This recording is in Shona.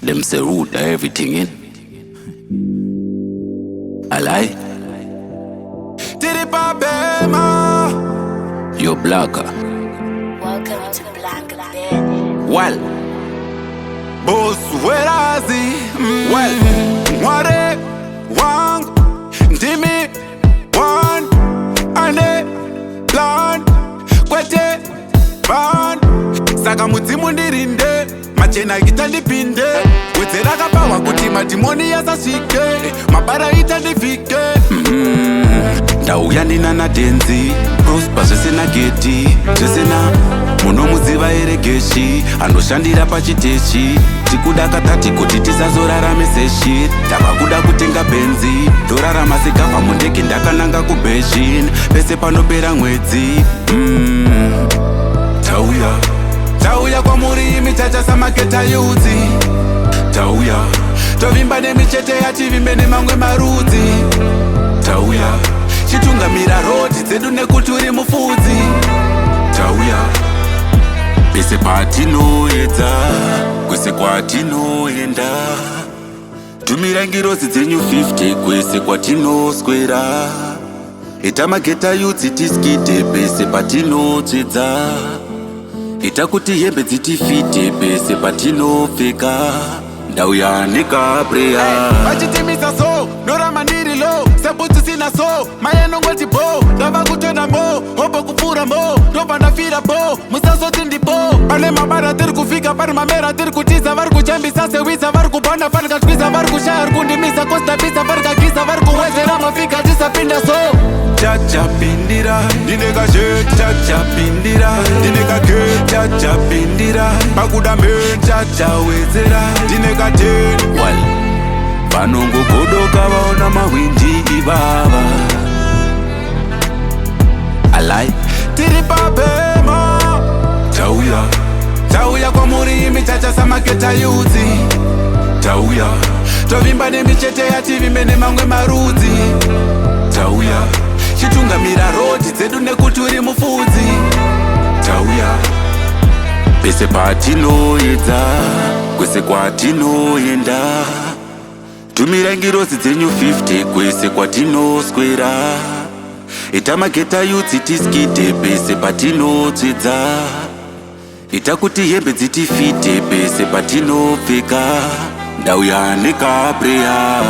Them say root everything in. I lie. You blacker. Welcome to Black Bed. Well, Boss werazi well Mware Wang Ndimi One Ane Plan Kwete Ban Saka mudzimu ndirinde Machena itandipinde Wetseraka pawa kuti madimoni yasasvike Mabara itandifike Ndauya ndina nadenzi Prosper zvisina geti Zvisina munomudziva ere geshi anoshandira pachiteshi tikudakatati kuti tisazorarame seshi tavakuda kutenga benzi torarama sekafa mundege ndakananga kubhezhin pese panopera mwedzi tauya kwamuri imi chachasamaketa yudzi tauya tovimba nemichete yativimbe nemamwe marudzi tauya chitungamira rodi dzedu nekuti uri mufudzi tauya pese patinoedza kwese kwatinoenda tumira ngirozi dzenyu 50 kwese kwatinoswera ita mageta yudzi tiskite pese patinotsvedza ita kuti hembe dzitifite pese patinopfeka ndauya nekabreya vachitimisa so norama ndiri lo sebutsi sina so mayenongoti bo ndava kutoda mo hobo kupfura mo ndobva ndafira bo musazoti ndipo pane mabara tiri kufika pane mamera tiri kutiza vari kuchambisa sewisa vari kubhanda vari katwiza vari kushaya ri kundimisa kostabisa vari kagiza vari kuwedzera mafika tisapinda so chachapindira ndine kashet chachapindira ndine kake chachapindira pakuda me chachawedzera ndine kateni well, vanongogodoka vaona mawindi ivava I lie. tiri papema tauya kwamuri imi chachasamaketa yudzi tauya tovimba nemichete yativimbe nemamwe marudzi tauya chitungamira rodi dzedu nekuti uri mufudzi tauya pese patinoedza kwese kwatinoenda tumira ngirozi dzenyu 50 kwese kwatinoswera ita mageta yudzi tiskite pese patinotsvedza ita kuti hembe dzitifite pese patinopfeka ndauya nekabreya